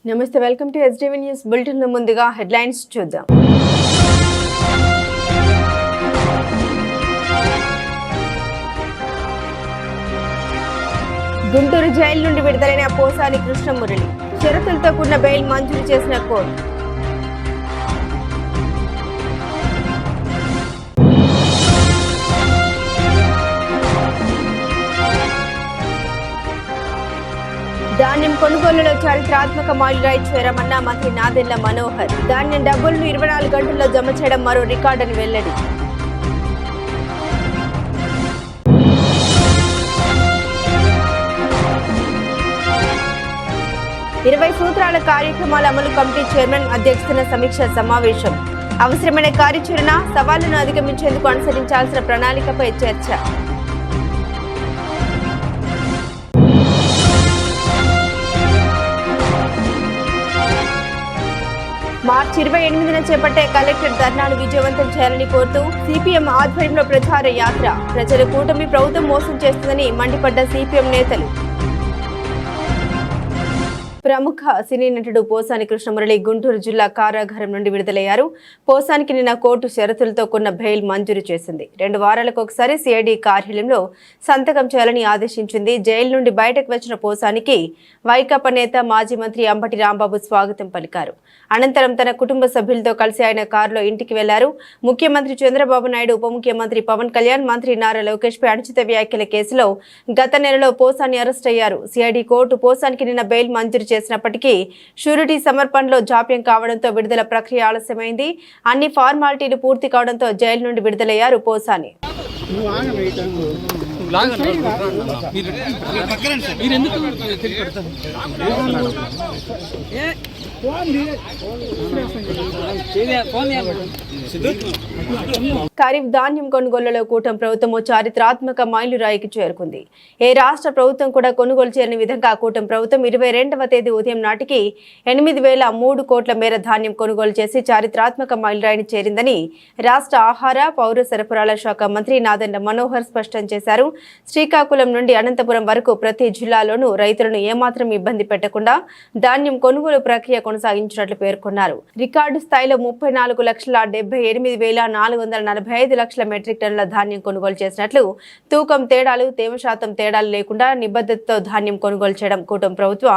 నమస్తే, welcome to SDV news bulletin. ముందుగా headlines చూద్దాం. గుంటూరు జైలు నుండి విడుదలైన పోసాని కృష్ణమురళి, షరతులతో కూడిన బెయిల్ మంజూరు చేసిన కోర్టు. ధాన్యం కొనుగోలులో చారిత్రాత్మక మైలురాయి చేరమన్న మంత్రి నాదెళ్ల మనోహర్. ధాన్యం డబ్బులను 24 గంటల్లో జమ చేయడం మరో రికార్డని వెల్లడి. ఇరవై సూత్రాల కార్యక్రమాల అమలు కమిటీ చైర్మన్ అధ్యక్షతన సమీక్ష సమావేశం. అవసరమైన కార్యాచరణ, సవాళ్లను అధిగమించేందుకు అనుసరించాల్సిన ప్రణాళికపై చర్చ. మార్చి 28న చేపట్టే కలెక్టర్ ధర్నాను విజయవంతం చేయాలని కోరుతూ సిపిఎం ఆధ్వర్యంలో ప్రచార యాత్ర. ప్రజల కూటమి ప్రభుత్వం మోసం చేస్తుందని మండిపడ్డ సిపిఎం నేతలు. ప్రముఖ సినీ నటుడు పోసాని కృష్ణమురళి గుంటూరు జిల్లా కారాగారం నుండి విడుదలయ్యారు. పోసానికి నిన్న కోర్టు షరతులతో కూడిన బెయిల్ మంజూరు చేసింది. 2 వారాలకు ఒకసారి సిఐడి కార్యాలయంలో సంతకం చేయాలని ఆదేశించింది. జైలు నుండి బయటకు వచ్చిన పోసానికి వైకాపా నేత మాజీ మంత్రి అంబటి రాంబాబు స్వాగతం పలికారు. అనంతరం తన కుటుంబ సభ్యులతో కలిసి ఆయన కారులో ఇంటికి వెళ్లారు. ముఖ్యమంత్రి చంద్రబాబు నాయుడు, ఉప ముఖ్యమంత్రి పవన్ కళ్యాణ్, మంత్రి నారా లోకేష్ పై అనుచిత వ్యాఖ్యల కేసులో గత నెలలో పోసాని అరెస్ట్ అయ్యారు. సిఐడి కోర్టు పోసానికి నిన్న బెయిల్ మంజూరు చేసినప్పటికీ షూరిటీ సమర్పణలో జాప్యం కావడంతో విడుదల ప్రక్రియ ఆలస్యమైంది. అన్ని ఫార్మాలిటీలు పూర్తి కావడంతో జైలు నుండి విడుదలయ్యారు పోసాని. ఖరీఫ్ ధాన్యం కొనుగోలులో కూటమి ప్రభుత్వం చారిత్రాత్మక మైలురాయికి చేరుకుంది. ఏ రాష్ట్ర ప్రభుత్వం కూడా కొనుగోలు చేయని విధంగా కూటమి ప్రభుత్వం 22వ తేదీ ఉదయం నాటికి 8,003 కోట్ల మేర ధాన్యం కొనుగోలు చేసి చారిత్రాత్మక మైలురాయిని చేరిందని రాష్ట్ర ఆహార, పౌర సరఫరాల శాఖ మంత్రి నాదెళ్ల మనోహర్ స్పష్టం చేశారు. శ్రీకాకుళం నుండి అనంతపురం వరకు ప్రతి జిల్లాలోనూ రైతులను ఏమాత్రం ఇబ్బంది పెట్టకుండా ధాన్యం కొనుగోలు ప్రక్రియ కొనసాగించినట్లు పేర్కొన్నారు. రికార్డు స్థాయిలో 34,78,445 లక్షల మెట్రిక్ టన్నుల ధాన్యం కొనుగోలు చేసినట్లు, తూకం తేడాలు, తేమ శాతం తేడాలు లేకుండా నిబద్ధతతో ధాన్యం కొనుగోలు చేయడం కూటమి ప్రభుత్వ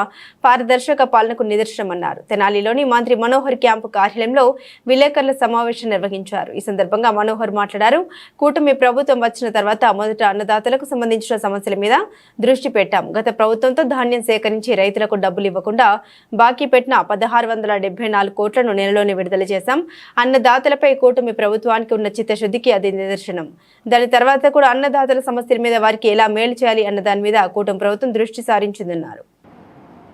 పారదర్శక పాలనకు నిదర్శనమన్నారు. తెనాలిలోని మంత్రి మనోహర్ క్యాంపు కార్యాలయంలో విలేకరుల సమావేశం నిర్వహించారు. ఈ సందర్భంగా మనోహర్ మాట్లాడారు. కూటమి ప్రభుత్వం వచ్చిన తర్వాత మొదట అన్నదాతలకు సంబంధించిన సమస్యల మీద దృష్టి పెట్టాం. గత ప్రభుత్వంతో ధాన్యం సేకరించి రైతులకు డబ్బులు ఇవ్వకుండా బాకీ పెట్టిన 1,674 కోట్లను నెలలోనే విడుదల చేశాం. అన్నదాతలపై కూటమి ప్రభుత్వానికి ఉన్న చిత్తశుద్ధికి అది నిదర్శనం. దాని తర్వాత కూడా అన్నదాతల సమస్యల మీద వారికి ఎలా మేలు చేయాలి అన్న దాని మీద కూటమి ప్రభుత్వం దృష్టి సారించిందన్నారు.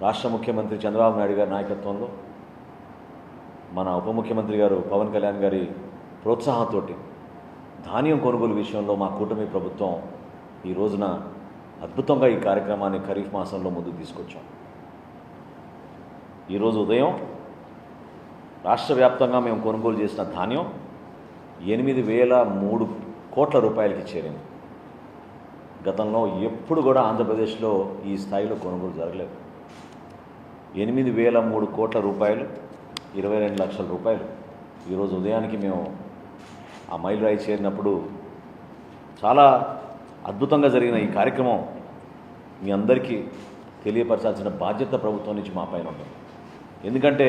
రాష్ట్ర ముఖ్యమంత్రి చంద్రబాబు నాయుడు గారి నాయకత్వంలో మన ఉప ముఖ్యమంత్రి గారు పవన్ కళ్యాణ్ గారి ప్రోత్సాహంతో ధాన్యం కొనుగోలు విషయంలో మా కూటమి ప్రభుత్వం ఈ రోజున అద్భుతంగా ఈ కార్యక్రమాన్ని ఖరీఫ్ మాసంలో ముందుకు తీసుకొచ్చాం. ఈరోజు ఉదయం రాష్ట్ర వ్యాప్తంగా మేము కొనుగోలు చేసిన ధాన్యం 8,003 కోట్ల రూపాయలకి చేరింది. గతంలో ఎప్పుడు కూడా ఆంధ్రప్రదేశ్లో ఈ స్థాయిలో కొనుగోలు జరగలేదు. 8,003 కోట్ల రూపాయలు, 22 లక్షల రూపాయలు. ఈరోజు ఉదయానికి మేము ఆ మైలురాయి చేరినప్పుడు చాలా అద్భుతంగా జరిగిన ఈ కార్యక్రమం మీ అందరికీ తెలియపరచాల్సిన బాధ్యత ప్రభుత్వం నుంచి మా పైన ఉంటుంది. ఎందుకంటే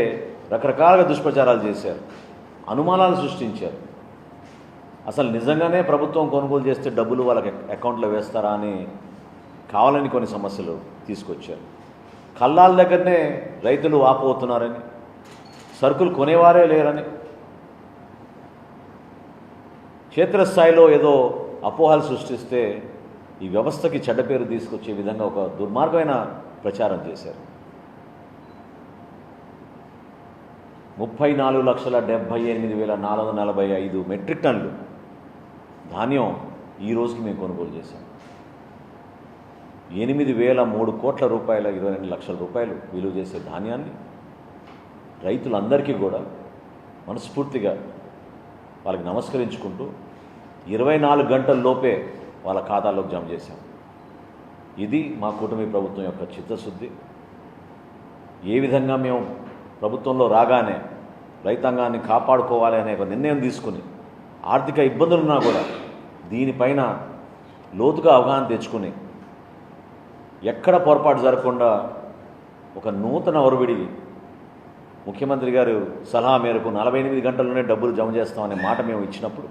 రకరకాలుగా దుష్ప్రచారాలు చేశారు, అనుమానాలు సృష్టించారు. అసలు నిజంగానే ప్రభుత్వం కొనుగోలు చేస్తే డబ్బులు వాళ్ళకి అకౌంట్లో వేస్తారా అని కావాలని కొన్ని సమస్యలు తీసుకొచ్చారు. కల్లాల దగ్గరనే రైతులు వాపోతున్నారని, సరుకులు కొనేవారే లేరని, క్షేత్రస్థాయిలో ఏదో అపోహలు సృష్టిస్తే ఈ వ్యవస్థకి చెడ్డ పేరు తీసుకొచ్చే విధంగా ఒక దుర్మార్గమైన ప్రచారం చేశారు. 34,78,445 మెట్రిక్ టన్నులు ధాన్యం ఈ రోజుకి మేము కొనుగోలు చేశాం. 8,003 కోట్ల రూపాయల 22 లక్షల రూపాయలు విలువ చేసే ధాన్యాన్ని రైతులందరికీ కూడా మనస్ఫూర్తిగా వాళ్ళకి నమస్కరించుకుంటూ 24 గంటల లోపే వాళ్ళ ఖాతాలోకి జమ చేశాం. ఇది మా కూటమి ప్రభుత్వం యొక్క చిత్తశుద్ధి. ఏ విధంగా మేము ప్రభుత్వంలో రాగానే రైతాంగాన్ని కాపాడుకోవాలి అనే ఒక నిర్ణయం తీసుకుని ఆర్థిక ఇబ్బందులున్నా కూడా దీనిపైన లోతుగా అవగాహన తెచ్చుకుని ఎక్కడ పొరపాటు జరగకుండా ఒక నూతన ఒరవిడి ముఖ్యమంత్రి గారు సలహా మేరకు 48 గంటల్లోనే డబ్బులు జమ చేస్తామనే మాట మేము ఇచ్చినప్పుడు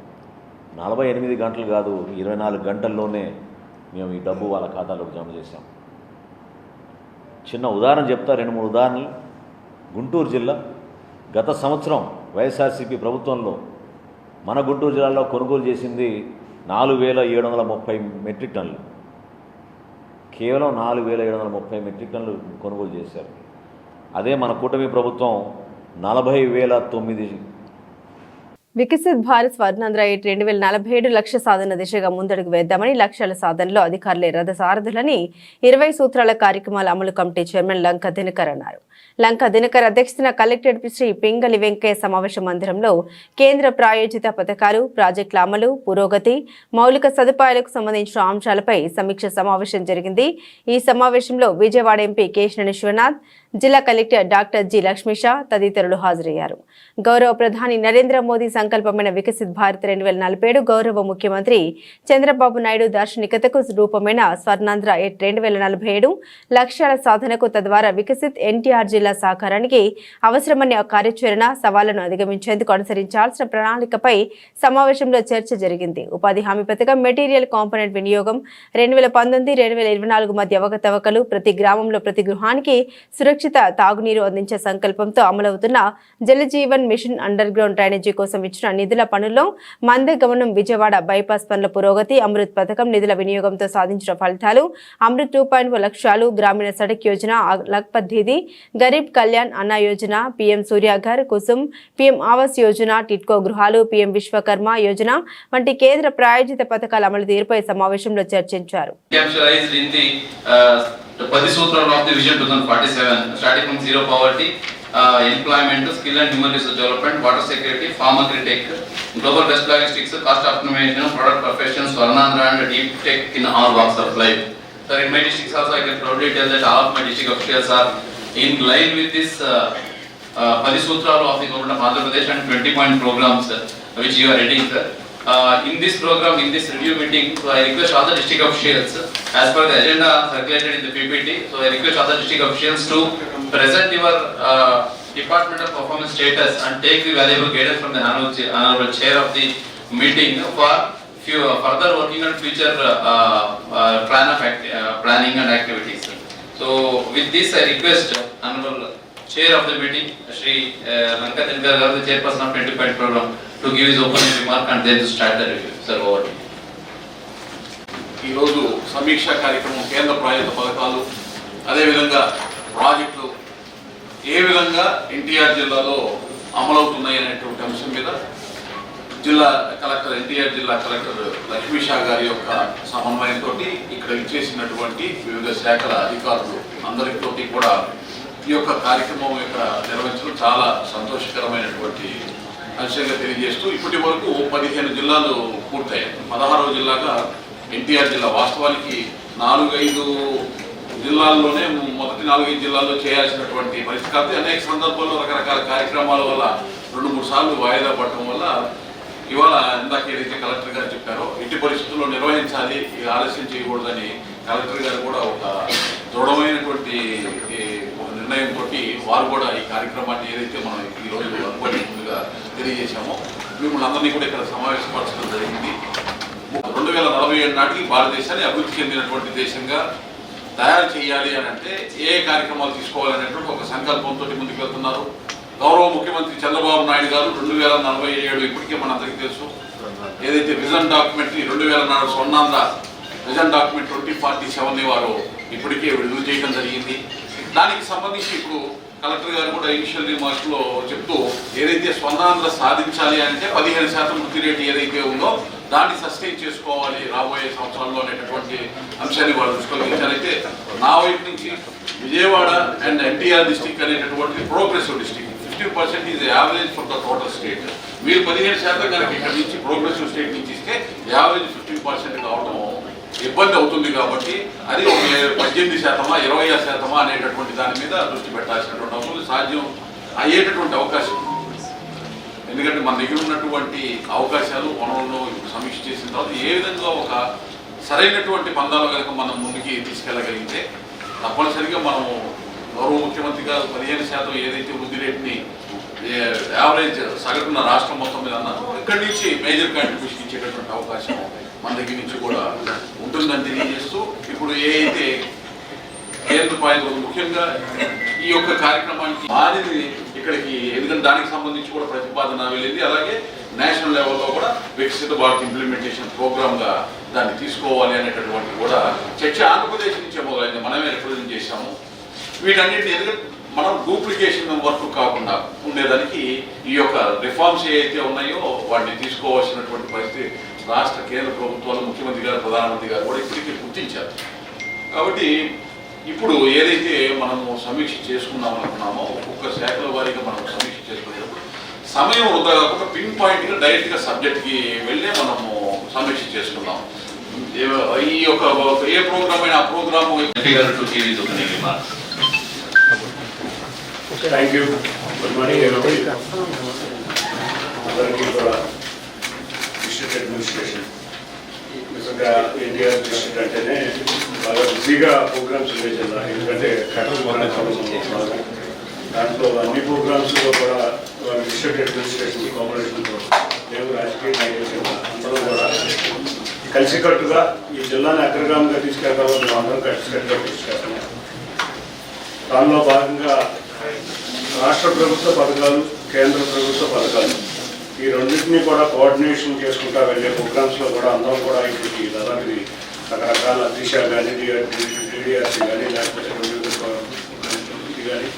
48 గంటలు కాదు 24 గంటల్లోనే మేము ఈ డబ్బు వాళ్ళ ఖాతాలోకి జమ చేశాం. చిన్న ఉదాహరణ చెప్తా, 2-3 ఉదాహరణలు. గుంటూరు జిల్లా గత సంవత్సరం వైఎస్ఆర్సీపీ ప్రభుత్వంలో మన గుంటూరు జిల్లాలో కొనుగోలు చేసింది 4730 మెట్రిక్ టన్నులు. కేవలం 4730 మెట్రిక్ టన్నులు కొనుగోలు చేశారు. అదే మన కూటమి ప్రభుత్వం 40,009. వికసిత్ భారత్ స్వర్ణాంధ్ర 2047 లక్ష్య సాధన దిశగా ముందడుగు వేద్దామని, లక్ష్యాల సాధనలో అధికారులే రథసారథులని 20 సూత్రాల కార్యక్రమాల అమలు కమిటీ చైర్మన్ లంక దినకర్ అన్నారు. లంక దినకర్ అధ్యక్షతన కలెక్టరేట్ శ్రీ పింగళి వెంకయ్య సమావేశ మందిరంలో కేంద్ర ప్రాయోజిత పథకాలు, ప్రాజెక్టుల అమలు, పురోగతి, మౌలిక సదుపాయాలకు సంబంధించిన అంశాలపై సమీక్ష సమావేశం జరిగింది. ఈ సమావేశంలో విజయవాడ ఎంపీ కేశినేని విశ్వనాథ్, జిల్లా కలెక్టర్ డాక్టర్ జి లక్ష్మీషా తదితరులు హాజరయ్యారు. గౌరవ ప్రధాని నరేంద్ర మోదీ సంకల్పమైన వికసిత్ భారత్ 2047 గౌరవ ముఖ్యమంత్రి చంద్రబాబు నాయుడు దార్శనికతకు రూపమైన స్వర్ణాంధ్ర 2047 లక్ష్యాల సాధనకు, తద్వారా వికసిత్ ఎన్టీఆర్ జిల్లా సాకారానికి అవసరమనే కార్యాచరణ సవాళ్లను అధిగమించేందుకు అనుసరించాల్సిన ప్రణాళికపై సమావేశంలో చర్చ జరిగింది. ఉపాధి హామీ పథకం మెటీరియల్ కాంపోనెంట్ వినియోగం 2019-2024 మధ్య అవకతవకలు, ప్రతి గ్రామంలో ప్రతి గృహానికి సురక్షిత తాగునీరు అందించే సంకల్పంతో అమలవుతున్న Jal Jeevan mission underground drainage కోసం ఇచ్చిన నిధుల పనుల్లో మందగమనం, విజయవాడ బైపాస్ పనుల పురోగతి, అమృత్ పథకం నిధుల వినియోగంతో సాధించిన ఫలితాలు, అమృత్ 2.0 లక్ష్యాలు, గ్రామీణ సడక్ యోజన, లఖ్పత్ దీదీ, గరీబ్ కళ్యాణ్ అన్న యోజన, పీఎం సూర్యాఘర్, కుసుమ్, పీఎం ఆవాస్ యోజన, టిట్కో గృహాలు, పీఎం విశ్వకర్మ యోజన వంటి కేంద్ర ప్రాయోజిత పథకాల అమలు తీరుపై సమావేశంలో చర్చించారు. The 10 Sutras of the Vision 2047, starting from zero poverty, employment, skill and human resource development, water security, farm agri-tech, global best logistics, cost optimization, product perfection, Swarnandhra and deep tech in all walks of life. Sir, in my districts also I can proudly tell that all of my district officials are in line with this 10 Sutras of the government of Andhra Pradesh and 20-point programs which you are heading, sir. In this program, in this review meeting, so I request all the district officials, as per the agenda circulated in the PPT, so I request all the district officials to present your department of performance status and take the valuable guidance from the honorable chair of the meeting for further working on future planning and activities. So with this, I request honorable chair of the meeting, Shri Lanka Dinkar, the chairperson of 20-point program, to give his opening remark and then to start the review. Sir, over to you. ఈ రోజు సమీక్ష కార్యక్రమం కేంద్ర ప్రాయోజిత పథకాలు, అదేవిధంగా ప్రాజెక్టులు ఏ విధంగా ఎన్టీఆర్ జిల్లాలో అమలవుతున్నాయి అనేటువంటి అంశం మీద జిల్లా కలెక్టర్, ఎన్టీఆర్ జిల్లా కలెక్టర్ లక్ష్మీషా గారి యొక్క సమన్వయంతో ఇక్కడ ఇచ్చేసినటువంటి వివిధ శాఖల అధికారులు అందరితోటి కూడా ఈ యొక్క కార్యక్రమం ఇక్కడ నిర్వహించడం చాలా సంతోషకరమైనటువంటి అంశంగా తెలియజేస్తూ, ఇప్పటి వరకు 15 జిల్లాలు పూర్తయ్యాయి. 16వ జిల్లాగా ఎన్టీఆర్ జిల్లా. వాస్తవానికి 4-5 జిల్లాల్లోనే మొదటి 4-5 జిల్లాల్లో చేయాల్సినటువంటి పరిస్థితి కాదు. అనేక సందర్భాల్లో రకరకాల కార్యక్రమాల వల్ల 2-3 సార్లు వాయిదా పడటం వల్ల ఇవాళ ఇందాక ఏదైతే కలెక్టర్ గారు చెప్పారో ఇటు పరిస్థితుల్లో నిర్వహించాలి, ఆలస్యం చేయకూడదని కలెక్టర్ గారు కూడా ఒక దృఢమైనటువంటి నిర్ణయంతో వారు కూడా ఈ కార్యక్రమాన్ని ఏదైతే మనం ఈరోజు అనుకోని ముందుగా తెలియజేశామో మిమ్మల్ని అందరినీ కూడా ఇక్కడ సమావేశపరచడం జరిగింది. 2047 నాటికి భారతదేశాన్ని అభివృద్ధి చెందినటువంటి దేశంగా తయారు చేయాలి అని అంటే ఏ కార్యక్రమాలు తీసుకోవాలనేటువంటి ఒక సంకల్పంతో ముందుకు వెళ్తున్నారు. గౌరవ ముఖ్యమంత్రి చంద్రబాబు నాయుడు గారు 2047 ఇప్పటికే మనందరికీ తెలుసు ఏదైతే vision document 2004 Swarnandhra vision document 2047 వారు ఇప్పటికే విడుదల చేయడం జరిగింది. దానికి సంబంధించి ఇప్పుడు కలెక్టర్ గారు కూడా ఇనిషియల్ రిమార్క్స్లో చెప్తూ ఏదైతే స్వర్ణాంధ్ర సాధించాలి అంటే 15% వృద్ధి రేటు ఏదైతే ఉందో దాన్ని సస్టైన్ చేసుకోవాలి రాబోయే సంవత్సరాల్లో అనేటటువంటి అంశాన్ని వాళ్ళు దృష్టికి. నా వైపు నుంచి విజయవాడ అండ్ ఎన్టీఆర్ డిస్ట్రిక్ట్ అనేటటువంటి progressive district 15% is average for the total state. మీరు 15% కనుక ఇక్కడ నుంచి ప్రోగ్రెసివ్ స్టేట్ నుంచి ఇస్తే యావరేజ్ 15% కావడం ఇబ్బంది అవుతుంది కాబట్టి అది ఒక 18%, 20% అనేటటువంటి దాని మీద దృష్టి పెట్టాల్సినటువంటి అవసరం, సాధ్యం అయ్యేటటువంటి అవకాశం. ఎందుకంటే మన దగ్గర ఉన్నటువంటి అవకాశాలు వనరులను సమీక్ష చేసిన తర్వాత ఏ విధంగా ఒక సరైనటువంటి పందాలు కనుక మనం ముందుకి తీసుకెళ్ళగలిగితే తప్పనిసరిగా మనము గౌరవ ముఖ్యమంత్రి గారు 15% ఏదైతే వృద్ధి రేటుని యావరేజ్ సగటున రాష్ట్రం మొత్తం మీద అన్నారు, ఇక్కడి నుంచి మేజర్ కాంట్రిబ్యూషన్ ఇచ్చేటటువంటి అవకాశం మన దగ్గర నుంచి కూడా ఉంటుందని తెలియజేస్తూ, ఇప్పుడు ఏ అయితే కేంద్ర పాయింట్ ముఖ్యంగా ఈ యొక్క కార్యక్రమానికి మాదిరి ఇక్కడికి, ఎందుకంటే దానికి సంబంధించి కూడా ప్రతిపాదన వెళ్ళింది. అలాగే నేషనల్ లెవెల్లో కూడా వికసిత భారత్ ఇంప్లిమెంటేషన్ ప్రోగ్రామ్గా దాన్ని తీసుకోవాలి అనేటటువంటి కూడా చర్చ ఆంధ్రప్రదేశ్ నుంచే మొదలైంది. మనమే రిప్రజెంట్ చేశాము. వీటన్నిటిని ఎందుకంటే మనం డూప్లికేషన్ వర్క్ కాకుండా ఉండేదానికి ఈ యొక్క రిఫార్మ్స్ ఏవైతే ఉన్నాయో వాటిని తీసుకోవాల్సినటువంటి పరిస్థితి రాష్ట్ర కేంద్ర ప్రభుత్వాలు, ముఖ్యమంత్రి గారు, ప్రధానమంత్రి గారు కూడా ఇప్పటికీ గుర్తించారు. కాబట్టి ఇప్పుడు ఏదైతే మనము సమీక్ష చేసుకుందాం అనుకున్నామో ఒక్కొక్క శాఖల వారీగా మనం సమీక్ష చేసుకునేటప్పుడు సమయం వృధా కాకుండా పిన్ పాయింట్గా డైరెక్ట్గా సబ్జెక్ట్కి వెళ్ళే మనము సమీక్ష చేసుకుందాం. ఈ యొక్క ఏ ప్రోగ్రామ్ అయినా ఆ programme thank you. Good morning everybody. అందరికీ కూడా డిస్ట్రిక్ట్ అడ్మినిస్ట్రేషన్, నిజంగా ఎన్టీఆర్ డిస్ట్రిక్ట్ అంటేనే బాగా బిజీగా ప్రోగ్రామ్స్ ఉండే జిల్లా. ఎందుకంటే దాంట్లో అన్ని ప్రోగ్రామ్స్లో కూడా డిస్ట్రిక్ట్ అడ్మినిస్ట్రేషన్ కోఆపరేషన్తో మేము రాజకీయ నాయకులు అందరూ కూడా కలిసికట్టుగా ఈ జిల్లాని అగ్రగామిగా తీసుకెళ్తామో మేము అందరం కలిసికట్టుగా తీసుకెళ్తాము. దానిలో భాగంగా రాష్ట్ర ప్రభుత్వ పథకాలు, కేంద్ర ప్రభుత్వ పథకాలు ఈ రెండింటినీ కూడా కోఆర్డినేషన్ చేసుకుంటా వెళ్ళే ప్రోగ్రామ్స్లో కూడా అందరం కూడా ఇప్పటికి దాదాపు రకరకాల దిశ కానీ, డిడిఆర్సీ కానీ, లేకపోతే ఇది కానీ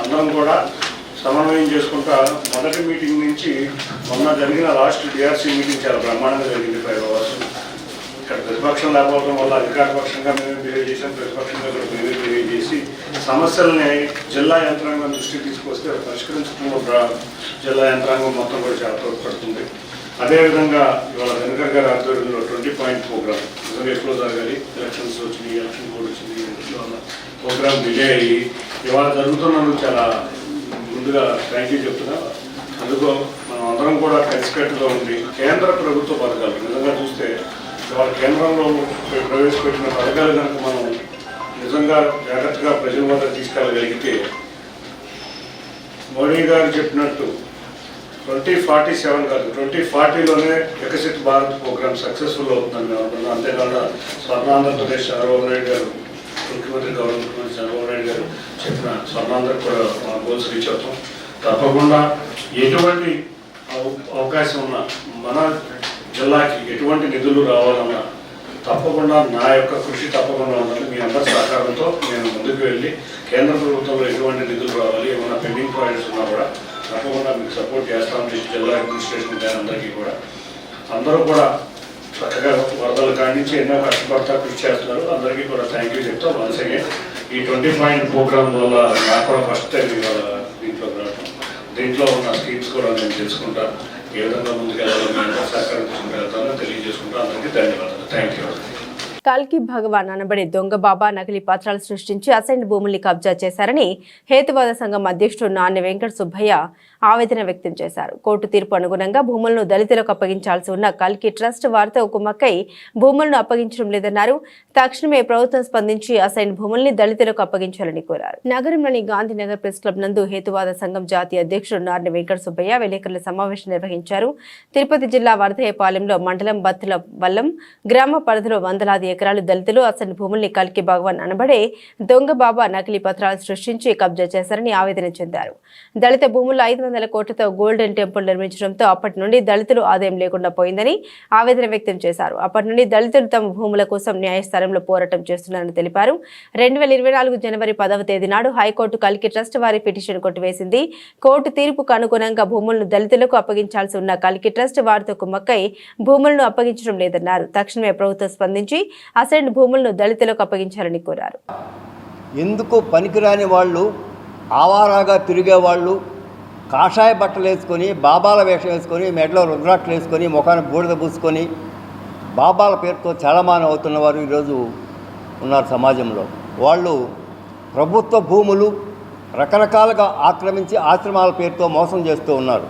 అందరం కూడా సమన్వయం చేసుకుంటా మొదటి మీటింగ్ నుంచి మొన్న జరిగిన లాస్ట్ డిఆర్సీ మీటింగ్ చాలా బ్రహ్మాండంగా జరిగింది. 5 hours. ఇక్కడ ప్రతిపక్షం లేకపోవడం వల్ల అధికార పక్షంగా మేము బిహేవ్ చేసాం, ప్రతిపక్షంగా కూడా మేమే బిహేవ్ చేసి సమస్యలని జిల్లా యంత్రాంగం దృష్టికి తీసుకొస్తే పరిష్కరించడంలో జిల్లా యంత్రాంగం మొత్తం కూడా చాలా తోడ్పడుతుంది. అదేవిధంగా ఇవాళ దినకర్ గారి ఆధ్వర్యంలో 20 point ప్రోగ్రామ్ నిజంగా ఎప్పుడో జరగాలి. ఎలక్షన్స్ వచ్చినాయి, ఎలక్షన్ కోడ్ వచ్చింది, ప్రోగ్రామ్ డిలే అయ్యి ఇవాళ జరుగుతున్నందుకు చాలా ముందుగా థ్యాంక్ యూ చెప్తున్నా. అందుకో మనం అందరం కూడా కలిసికట్టుగా ఉండి కేంద్ర ప్రభుత్వ పథకాలు నిజంగా చూస్తే ఇవాళ కేంద్రంలో ప్రవేశపెట్టిన పథకాలు కనుక మనం నిజంగా జాగ్రత్తగా ప్రజల వద్ద తీసుకెళ్ళగలిగితే మోడీ గారు చెప్పినట్టు 2047 కాదు 2040లోనే వికసిత్ భారత్ ప్రోగ్రామ్ సక్సెస్ఫుల్ అవుతుందని మేము అనుకున్నాం. అంతేకాకుండా స్వర్ణాంధ్రప్రదేశ్ చంద్రబాబు నాయుడు గారు, ముఖ్యమంత్రి ముఖ్యమంత్రి చంద్రబాబు నాయుడు గారు చెప్పిన స్వర్ణాంధ్ర కూడా మా గోల్స్ రీచ్ అవుతాం. తప్పకుండా ఎటువంటి అవకాశం ఉన్నా మన జిల్లాకి ఎటువంటి నిధులు రావాలన్నా తప్పకుండా నా యొక్క కృషి తప్పకుండా ఉండాలి. మీ అందరి సహకారంతో నేను ముందుకు వెళ్ళి కేంద్ర ప్రభుత్వంలో ఎటువంటి నిధులు రావాలి, ఏమైనా పెండింగ్ ప్రాజెక్ట్స్ ఉన్నా కూడా తప్పకుండా మీకు సపోర్ట్ చేస్తామని జిల్లా అడ్మినిస్ట్రేషన్ అందరికీ కూడా అందరూ కూడా చక్కగా వరదలు కాడించి ఎన్నో కష్టపడతా కృషి చేస్తున్నారు. అందరికీ కూడా థ్యాంక్ యూ చెప్తా. వన్స్ అగైన్ ఈ 20 point ప్రోగ్రామ్ వల్ల నాకు కూడా ఫస్ట్ టైం ఇవాళ దీంట్లో రావడం, దీంట్లో ఉన్న స్కీమ్స్ కూడా నేను తెలుసుకుంటాను. ఏ విధంగా ముందుకెళ్ళాలో మేము సహకారం తీసుకుంటానో తెలియజేసుకుంటా. అందరికీ ధన్యవాదాలు. Thank you. కల్కి భగవాన్ అనబడే దొంగ బాబా నకిలీ పత్రాలు సృష్టించి అసైన్డ్ భూముల్ని కబ్జా చేశారని హేతువాద సంఘం అధ్యక్షుడు నాన్నె వెంకట సుబ్బయ్య ఆవేదన వ్యక్తం చేశారు. కోర్టు తీర్పు అనుగుణంగా భూములను దళితులకు అప్పగించాల్సి ఉన్న కల్కి ట్రస్ట్ వారితో కుమ్మక్కై భూములను అప్పగించడం లేదన్నారు. తక్షణమే ప్రభుత్వం స్పందించి అసైన్డ్ భూముల్ని దళితులకు అప్పగించాలని కోరారు. నగరంలోని గాంధీనగర్ ప్రెస్ క్లబ్ నందు హేతువాద సంఘం జాతీయ అధ్యక్షుడు నాన్నె వెంకట సుబ్బయ్య విలేకరుల సమావేశం నిర్వహించారు. తిరుపతి జిల్లా వరదయ్యపాలెంలో మండలం బత్తుల వల్లం గ్రామ పరిధిలో వందలాది ఎకరాలు దళితులు అసైన్డ్ భూముల్ని కల్కి భగవాన్ అనబడే దొంగ బాబా నకిలీ పత్రాలు సృష్టించి కబ్జా చేశారని ఆవేదన చెందారు. దళిత భూముల్లో 500 కోట్లతో గోల్డెన్ టెంపుల్ నిర్మించడంతో అప్పటి నుండి దళితులు ఆదాయం లేకుండా పోయిందని ఆవేదన వ్యక్తం చేశారు. అప్పటి నుండి దళితులు తమ భూముల కోసం న్యాయస్థానంలో పోరాటం చేస్తున్నారని తెలిపారు. 2024 జనవరి 10వ తేదీ నాడు హైకోర్టు కల్కి ట్రస్ట్ వారి పిటిషన్ కొట్టివేసింది. కోర్టు తీర్పుకు అనుగుణంగా భూములను దళితులకు అప్పగించాల్సి ఉన్న కల్కి ట్రస్ట్ వారితో కుమ్మక్కై భూములను అప్పగించడం లేదన్నారు. తక్షణమే ప్రభుత్వం స్పందించి అసైన్డ్ భూములను దళితులకు అప్పగించాలని కోరారు. ఎందుకు పనికిరాని వాళ్ళు, ఆవారాగా తిరిగే వాళ్ళు, కాషాయ బట్టలు వేసుకొని బాబాల వేషం వేసుకొని మెడలో రుద్రాక్షలు వేసుకొని ముఖాన్ని బూడిద పూసుకొని బాబాల పేరుతో చలమానం అవుతున్న వారు ఈరోజు ఉన్నారు సమాజంలో. వాళ్ళు ప్రభుత్వ భూములు రకరకాలుగా ఆక్రమించి ఆశ్రమాల పేరుతో మోసం చేస్తూ ఉన్నారు.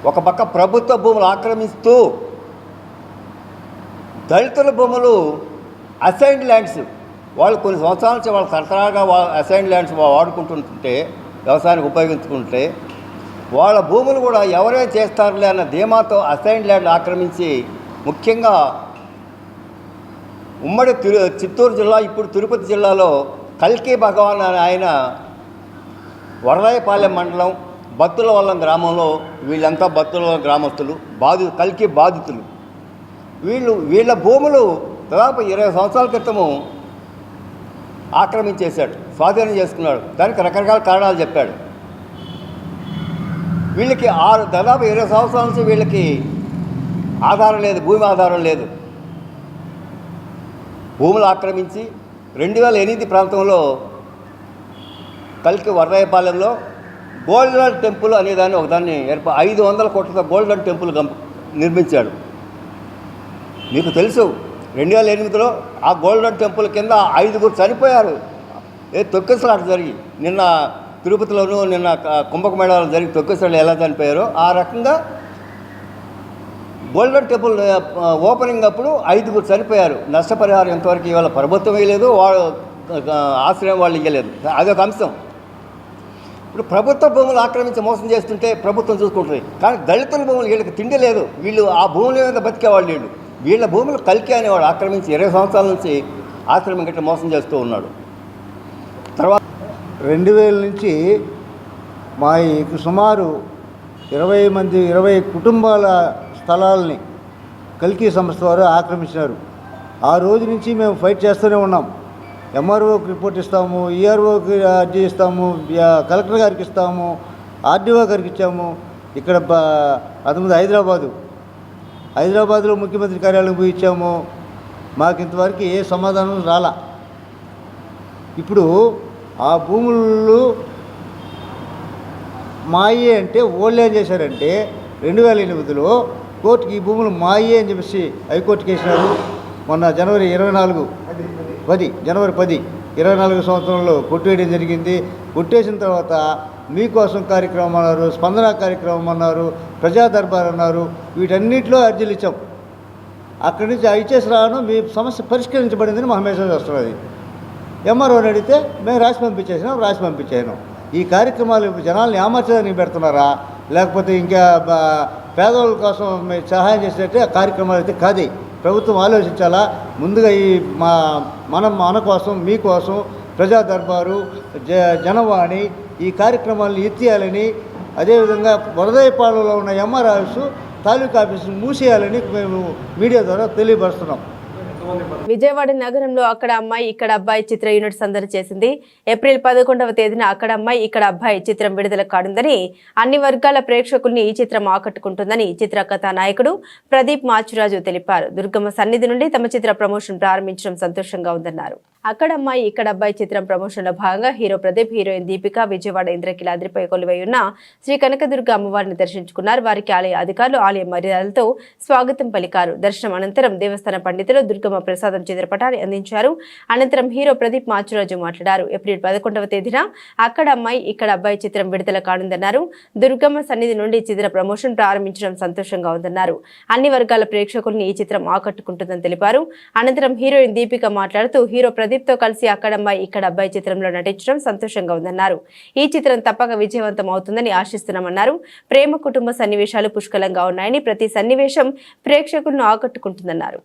ఒక పక్క ప్రభుత్వ భూములు ఆక్రమిస్తూ దళితుల భూములు అసైన్డ్ ల్యాండ్స్, వాళ్ళు కొన్ని సంవత్సరాల నుంచి వాళ్ళు తరతరాలుగా అసైన్డ్ ల్యాండ్స్ వాడుకుంటుంటే, వ్యవసాయానికి ఉపయోగించుకుంటే, వాళ్ళ భూములు కూడా ఎవరే చేస్తారులే అన్న ధీమాతో అసైన్డ్ ల్యాండ్ ఆక్రమించి, ముఖ్యంగా ఉమ్మడి చిత్తూరు జిల్లా, ఇప్పుడు తిరుపతి జిల్లాలో కల్కి భగవాన్ అని ఆయన వరదాయపాలెం మండలం బత్తులవల్లం గ్రామంలో, వీళ్ళంతా బత్తులవల్లం గ్రామస్తులు, కల్కి బాధితులు. వీళ్ళ భూములు దాదాపు 20 సంవత్సరాల క్రితము ఆక్రమించేశాడు, స్వాధీనం చేసుకున్నాడు. దానికి రకరకాల కారణాలు చెప్పాడు. వీళ్ళకి దాదాపు 20 సంవత్సరాల నుంచి వీళ్ళకి ఆధారం లేదు, భూమి ఆధారం లేదు. భూములు ఆక్రమించి 2008 ప్రాంతంలో కల్కి వరదాయపాలెంలో గోల్డెన్ టెంపుల్ అనేదాన్ని ఒకదాన్ని 500 కోట్లతో గోల్డెన్ టెంపుల్ నిర్మించాడు. మీకు తెలుసు 2008లో ఆ గోల్డెన్ టెంపుల్ కింద 5 చనిపోయారు. తొక్కిసలాట జరిగి, నిన్న తిరుపతిలోనూ నిన్న కుంభకమేళాలో జరిగి తొక్కిసలాట ఎలా చనిపోయారో ఆ రకంగా గోల్డెన్ టెంపుల్ ఓపెనింగ్ అప్పుడు 5 చనిపోయారు. నష్టపరిహారం ఇంతవరకు ఇవాళ ప్రభుత్వం ఇవ్వలేదు, వాళ్ళు ఆశ్రయం వాళ్ళు ఇవ్వలేదు. అదొక అంశం. ఇప్పుడు ప్రభుత్వ భూములు ఆక్రమించి మోసం చేస్తుంటే ప్రభుత్వం చూసుకుంటుంది, కానీ దళితుల భూములు వీళ్ళకి తిండి లేదు. వీళ్ళు ఆ భూముల మీద బతికేవాళ్ళు. వీళ్ళ భూములు కల్కి అనేవాడు ఆక్రమించి 20 సంవత్సరాల నుంచి ఆశ్రమం గట్ట మోసం చేస్తూ ఉన్నాడు. తర్వాత 2000 నుంచి మా సుమారు 20 కుటుంబాల స్థలాలని కల్కి సంస్థ వారు ఆక్రమించినారు. ఆ రోజు నుంచి మేము ఫైట్ చేస్తూనే ఉన్నాం. ఎంఆర్ఓకి రిపోర్ట్ ఇస్తాము, ఈఆర్ఓకి అర్జీ ఇస్తాము, కలెక్టర్ గారికి ఇస్తాము, ఆర్డీఓ గారికి ఇచ్చాము. ఇక్కడ అంతకుముందు హైదరాబాద్లో ముఖ్యమంత్రి కార్యాలయం పోయి ఇచ్చాము. మాకు ఇంతవరకు ఏ సమాధానం రాలా. ఇప్పుడు ఆ భూములు మాయే అంటే వాళ్ళు ఏం చేశారంటే 2008లో కోర్టుకి ఈ భూములు మాయే అని చెప్పేసి హైకోర్టుకి వేసినారు. మొన్న జనవరి 10 సంవత్సరంలో కొట్టేయడం జరిగింది. కొట్టేసిన తర్వాత మీకోసం కార్యక్రమం అన్నారు, స్పందన కార్యక్రమం అన్నారు, ప్రజా దర్బార్ అన్నారు. వీటన్నిటిలో అర్జీలు ఇచ్చాం. అక్కడి నుంచి ఇచ్చేసి రాను, మీ సమస్య పరిష్కరించబడిందని మా మెసేజ్ వస్తున్నది. ఎంఆర్ఓని అడిగితే మేము రాసి పంపించేసాను. ఈ కార్యక్రమాలు జనాల్ని ఏమార్చడానికి పెడుతున్నారా, లేకపోతే ఇంకా పేదవాళ్ళ కోసం మీరు సహాయం చేసేటట్టే ఆ కార్యక్రమాలు అయితే కాదు. ప్రభుత్వం ఆలోచించాలా. ముందుగా ఈ మన కోసం, మీకోసం ప్రజా దర్బారు, జనవాణి ఈ కార్యక్రమాలను ఎత్తేయాలని, అదేవిధంగా వరదాయపాలెంలో ఉన్న ఎంఆర్ ఆఫీసు, తాలూకా ఆఫీసును మూసేయాలని మేము మీడియా ద్వారా తెలియపరుస్తున్నాం. విజయవాడ నగరంలో అక్కడ అమ్మాయి ఇక్కడ అబ్బాయి చిత్ర యూనిట్ సందడి చేసింది. ఏప్రిల్ 11వ తేదీన అక్కడ అమ్మాయి ఇక్కడ అబ్బాయి చిత్రం విడుదల కానుందని, అన్ని వర్గాల ప్రేక్షకుల్ని ఈ చిత్రం ఆకట్టుకుంటుందని చిత్ర కథానాయకుడు ప్రదీప్ మాచురాజు తెలిపారు. దుర్గమ్మ సన్నిధి నుండి తమ చిత్ర ప్రమోషన్ ప్రారంభించడం సంతోషంగా ఉందన్నారు. అక్కడ అమ్మాయి ఇక్కడ అబ్బాయి చిత్రం ప్రమోషన్ లో భాగంగా హీరో ప్రదీప్, హీరోయిన్ దీపిక విజయవాడ ఇంద్రకీలాద్రిపై కొలువై ఉన్న శ్రీ కనకదుర్గ అమ్మవారిని దర్శించుకున్నారు. వారికి ఆలయ అధికారులు ఆలయ మర్యాదలతో స్వాగతం పలికారు. దర్శనం అనంతరం దేవస్థాన పండితులు దుర్గమ్మ ప్రసాదం చిత్రపటాన్ని అందించారు. అనంతరం హీరో ప్రదీప్ మాచురాజు మాట్లాడారు. ఏప్రిల్ 11వ తేదీన అక్కడ అమ్మాయి ఇక్కడ అబ్బాయి చిత్రం విడుదల కానుందన్నారు. దుర్గమ్మ సన్నిధి నుండి చిత్ర ప్రమోషన్ ప్రారంభించడం సంతోషంగా ఉందన్నారు. అన్ని వర్గాల ప్రేక్షకుల్ని ఈ చిత్రం ఆకట్టుకుంటుందని తెలిపారు. అనంతరం హీరోయిన్ దీపిక మాట్లాడుతూ హీరో ప్రదీప్ తో కలిసి అక్కడ అమ్మాయి ఇక్కడ అబ్బాయి చిత్రంలో నటించడం సంతోషంగా ఉందన్నారు. ఈ చిత్రం తప్పక విజయవంతం అవుతుందని ఆశిస్తున్నామన్నారు. ప్రేమ కుటుంబ సన్నివేశాలు పుష్కలంగా ఉన్నాయని, ప్రతి సన్నివేశం ప్రేక్షకులను ఆకట్టుకుంటుందన్నారు.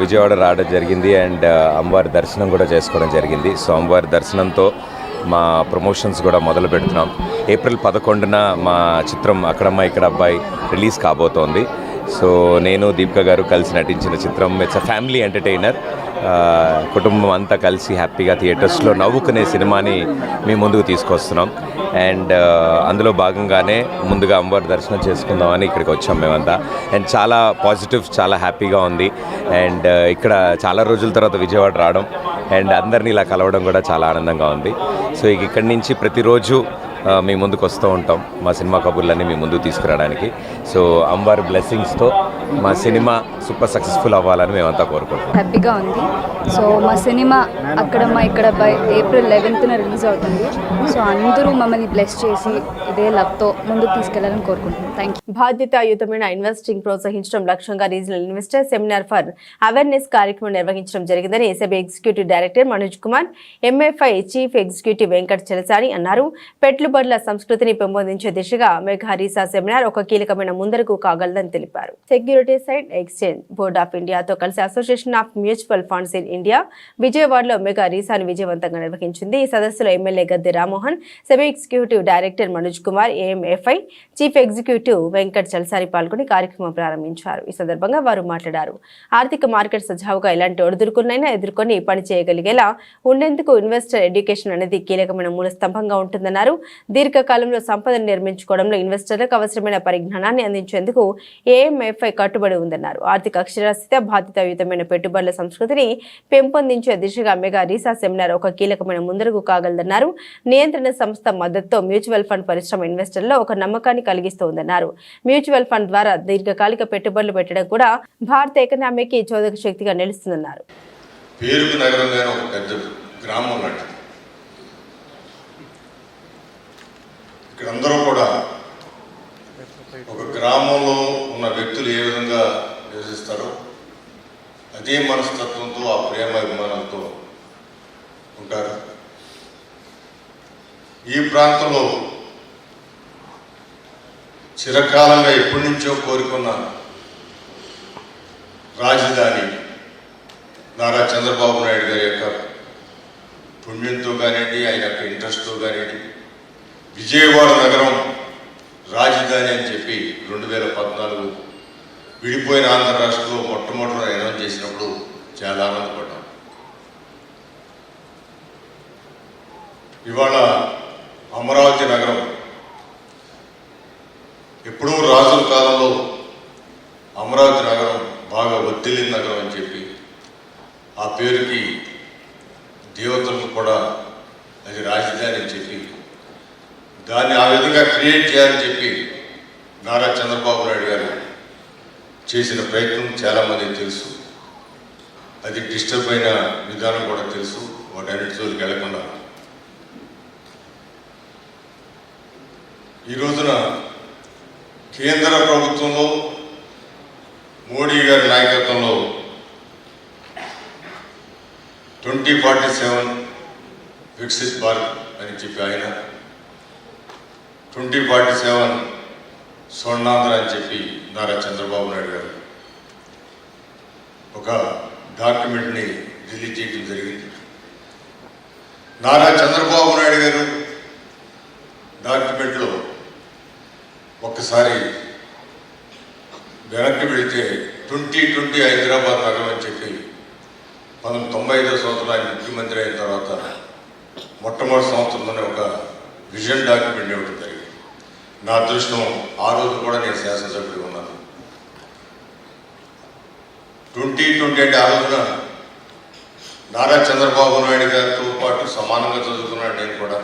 విజయవాడ రావడం జరిగింది అండ్ అమ్మవారి దర్శనం కూడా చేసుకోవడం జరిగింది. సో అమ్మవారి దర్శనంతో మా ప్రమోషన్స్ కూడా మొదలు పెడుతున్నాం. ఏప్రిల్ 11న మా చిత్రం అక్కడమ్మ ఇక్కడ అబ్బాయి రిలీజ్ కాబోతోంది. సో నేను దీపిక గారు కలిసి నటించిన చిత్రం ఇట్స్ అ ఫ్యామిలీ ఎంటర్టైనర్. కుటుంబం అంతా కలిసి హ్యాపీగా థియేటర్స్లో నవ్వుకునే సినిమాని మేము ముందుకు తీసుకొస్తున్నాం. అండ్ అందులో భాగంగానే ముందుగా అమ్మవారి దర్శనం చేసుకుందామని ఇక్కడికి వచ్చాం మేమంతా. అండ్ చాలా పాజిటివ్, చాలా హ్యాపీగా ఉంది. అండ్ ఇక్కడ చాలా రోజుల తర్వాత విజయవాడ రావడం అండ్ అందరినీ ఇలా కలవడం కూడా చాలా ఆనందంగా ఉంది. సో ఇక్కడి నుంచి ప్రతిరోజు మేము ముందుకు వస్తూ ఉంటాం మా సినిమా కబుర్లన్నీ మీ ముందుకు తీసుకురావడానికి. సో అమ్మవారి బ్లెస్సింగ్స్తో మా సినిమా సూపర్ సక్సెస్ఫుల్ అవ్వాలని మేమంతా కోరుకుంటున్నాం. హ్యాపీగా ఉంది. సో మా సినిమా అక్కడమ్మ ఇక్కడ బై April 11th రిలీజ్ అవుతుంది. సో అందరూ మమ్మల్ని బ్లెస్ చేసి ఇదే లవ్తో ముందుకు తీసుకెళ్లాలని కోరుకుంటున్నాం. Thank you. బాధ్యతాయుతమైన ఇన్వెస్టింగ్ ప్రోత్సహించడం లక్ష్యంగా regional investor seminar for awareness కార్యక్రమం నిర్వహించడం జరిగిందని SEBI executive director Manoj Kumar, MFI chief executive Venkat Chalasani అన్నారు. పెట్టుబడుల సంస్కృతిని పెంపొందించే దిశగా మెగా రీసా సెమినార్ ఒక కీలకమైన ముందరకు కాగలదని తెలిపారు. సెక్యూరిటైజ్డ్ ఎక్స్చేంజ్ బోర్డ్ ఆఫ్ ఇండియాతో కలిసి association of mutual funds in India విజయవాడలో మెగా రీసాను విజయవంతంగా నిర్వహించింది. ఈ సదస్సులో MLA Gadde Rammohan, SEBI executive director Manoj Kumar, AMFI chief executive Venkat Chalasani పాల్గొని కార్యక్రమం ప్రారంభించారు. ఈ సందర్భంగా వారు మాట్లాడారు. ఆర్థిక మార్కెట్ సజావుగా ఎలాంటి ఒడిదుడుకులైనా ఎదుర్కొని పని చేయగలిగేలా ఉండేందుకు ఇన్వెస్టర్ ఎడ్యుకేషన్ అనేది కీలకమైన మూల స్తంభంగా ఉంటుందన్నారు. దీర్ఘకాలంలో సంపదను నిర్మించుకోవడంలో ఇన్వెస్టర్లకు అవసరమైన పరిజ్ఞానాన్ని అందించేందుకు ఏఎంఎఫ్ఐ కట్టుబడి ఉందన్నారు. ఆర్థిక అక్షరాస్యత, బాధ్యతాయుతమైన పెట్టుబడుల సంస్కృతిని పెంపొందించే దిశగా మెగా రీసా సెమినార్ ఒక కీలకమైన ముందరకు కాగలదన్నారు. నియంత్రణ సంస్థ మద్దతుతో మ్యూచువల్ ఫండ్ పరిశ్రమ ఇన్వెస్టర్లలో ఒక నమ్మకాన్ని కలిగిస్తోందన్నారు. మ్యూచువల్ ఫండ్ ద్వారా దీర్ఘకాలిక పెట్టుబడులు పెట్టడం కూడా భారత ఎకనామీకి చోదక శక్తిగా నిలుస్తుందన్నారు. పేరుకు నగరంగానే ఒక పెద్ద గ్రామం లాంటిది. ఇక్కడ అందరూ కూడా ఒక గ్రామంలో ఉన్న వ్యక్తులు ఏ విధంగా నివసిస్తారో అదే మనస్తత్వంతో ఆ ప్రేమ అభిమానాలతో ఉంటారు. ఈ ప్రాంతంలో చిరకాలంగా ఎప్పటి నుంచో కోరుకున్న రాజధాని నారా చంద్రబాబు నాయుడు గారి యొక్క పుణ్యంతో కానివ్వండి, ఆయన యొక్క ఇంట్రెస్ట్తో కానివ్వండి, విజయవాడ నగరం రాజధాని అని చెప్పి 2014 విడిపోయిన ఆంధ్ర రాష్ట్రంలో మొట్టమొదటి అనౌన్స్ చేసినప్పుడు చాలా ఆనందపడ్డాం. ఇవాళ అమరావతి నగరం ఎప్పుడూ రాజుల కాలంలో అమరావతి నగరం బాగా వర్ధిల్లిన నగరం అని చెప్పి ఆ పేరుకి దేవతలకు కూడా అది రాజధాని అని చెప్పి దాన్ని ఆ విధంగా క్రియేట్ చేయాలని చెప్పి నారా చంద్రబాబు నాయుడు గారు చేసిన ప్రయత్నం చాలామందికి తెలుసు. అది డిస్టర్బ్ అయిన విధానం కూడా తెలుసు. వాటన్నిటి జోలికి వెళ్లకుండా ఈ రోజున కేంద్ర ప్రభుత్వంలో మోడీ గారి నాయకత్వంలో 2047 వికసిత్ భారత్ అని చెప్పి ఆయన 2047 స్వర్ణాంధ్ర అని చెప్పి నారా చంద్రబాబు నాయుడు గారు ఒక డాక్యుమెంట్ని రిలీజ్ చేయడం జరిగింది. నారా చంద్రబాబు నాయుడు గారు డాక్యుమెంట్లో ఒక్కసారి వెనక్కి వెళితే 2020 హైదరాబాద్ నగరం అని చెప్పి 1995 సంవత్సరం ఆయన ముఖ్యమంత్రి అయిన తర్వాత మొట్టమొదటి సంవత్సరంలోనే ఒక విజన్ డాక్యుమెంట్ ఇవ్వడం జరిగింది. నా అదృష్టం ఆ రోజు కూడా నేను శాసనసభ్యుడిగా ఉన్నాను. 2020 అంటే ఆ రోజున నారా చంద్రబాబు నాయుడు గారితో పాటు సమానంగా చదువుకున్నాడు నేను కూడా.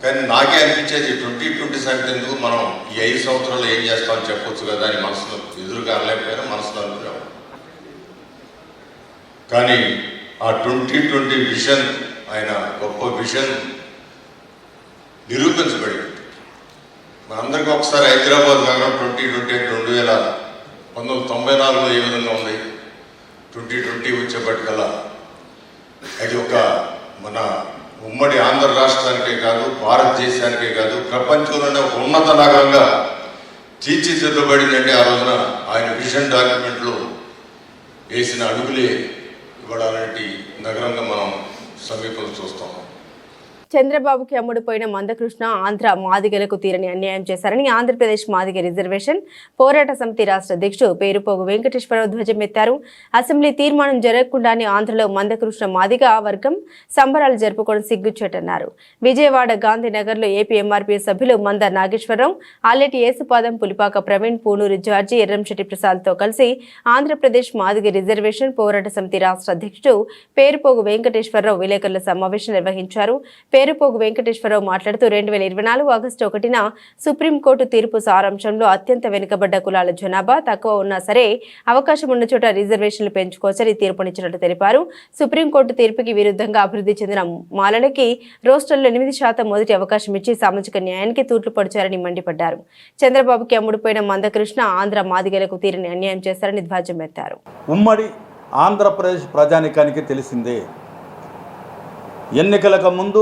కానీ నాకే అనిపించేది 2020 సంగతి ఎందుకు, మనం ఈ 5 సంవత్సరాలు ఏం చేస్తామని చెప్పొచ్చు కదా అని మనసులో ఎదురుగా అనలేకపోయినా మనసులో అనుకున్నాం. కానీ ఆ 2020 విజన్, ఆయన గొప్ప విజన్ నిరూపించబడింది. మనందరికీ ఒకసారి హైదరాబాద్ నగరం 2020 1994లో ఏ విధంగా ఉంది, 2020 వచ్చేప్పటికల్లా అది ఒక మన ఉమ్మడి ఆంధ్ర రాష్ట్రానికే కాదు, భారతదేశానికే కాదు, ప్రపంచంలోనే ఒక ఉన్నత నగరంగా తీర్చిదిద్దబడిందంటే ఆ రోజున ఆయన విజన్ డాక్యుమెంట్లో వేసిన అడుగులే ఇవాళ అలాంటి నగరంగా మనం సమీపంలో చూస్తాం. చంద్రబాబుకి అమ్ముడుపోయిన మందకృష్ణ ఆంధ్ర మాదిగలకు తీరని అన్యాయం చేశారని ఆంధ్రప్రదేశ్ మాదిగ రిజర్వేషన్ పోరాట సమితి రాష్ట్ర అధ్యక్షుడు పేరుపోగు వెంకటేశ్వరరావు ధ్వజమెత్తారు. అసెంబ్లీ తీర్మానం జరగకుండానే ఆంధ్రలో మందకృష్ణ మాదిగ వర్గం సంబరాలు జరుపుకోవడం సిగ్గుచేటన్నారు. విజయవాడ గాంధీనగర్లో ఏపీ ఎంఆర్పీఎస్ సభ్యులు మంద నాగేశ్వరరావు, ఆలెటి యేసుపాదం, పులిపాక ప్రవీణ్, పూనూరు జార్జి, ఎర్రంశెట్టి ప్రసాద్తో కలిసి ఆంధ్రప్రదేశ్ మాదిగ రిజర్వేషన్ పోరాట సమితి రాష్ట్ర అధ్యక్షుడు పేరుపోగు వెంకటేశ్వరరావు విలేకరుల సమావేశం నిర్వహించారు. పేరుపోగు వెంకటేశ్వరరావు మాట్లాడుతూ 2024 ఆగస్టు 1న సుప్రీంకోర్టు తీర్పు సారాంశంలో అత్యంత వెనుకబడ్డ కులాల జనాభా తక్కువ ఉన్నా సరే అవకాశం ఉన్న చోట రిజర్వేషన్లు పెంచుకోవచ్చని తీర్పునిచ్చినట్టు తెలిపారు. సుప్రీంకోర్టు తీర్పుకి విరుద్ధంగా అభివృద్ధి చెందిన మాలలకి రోస్టర్లో 8% మొదటి అవకాశం ఇచ్చి సామాజిక న్యాయానికి తూట్లు పొడిచారని మండిపడ్డారు. చంద్రబాబుకి అమ్ముడుపోయిన మందకృష్ణ ఆంధ్ర మాదిగలకు తీరని అన్యాయం చేశారని ధ్వజమెత్తారు. ఉమ్మడి ఆంధ్రప్రదేశ్ ప్రజానికానికి తెలిసిందే, ఎన్నికలకు ముందు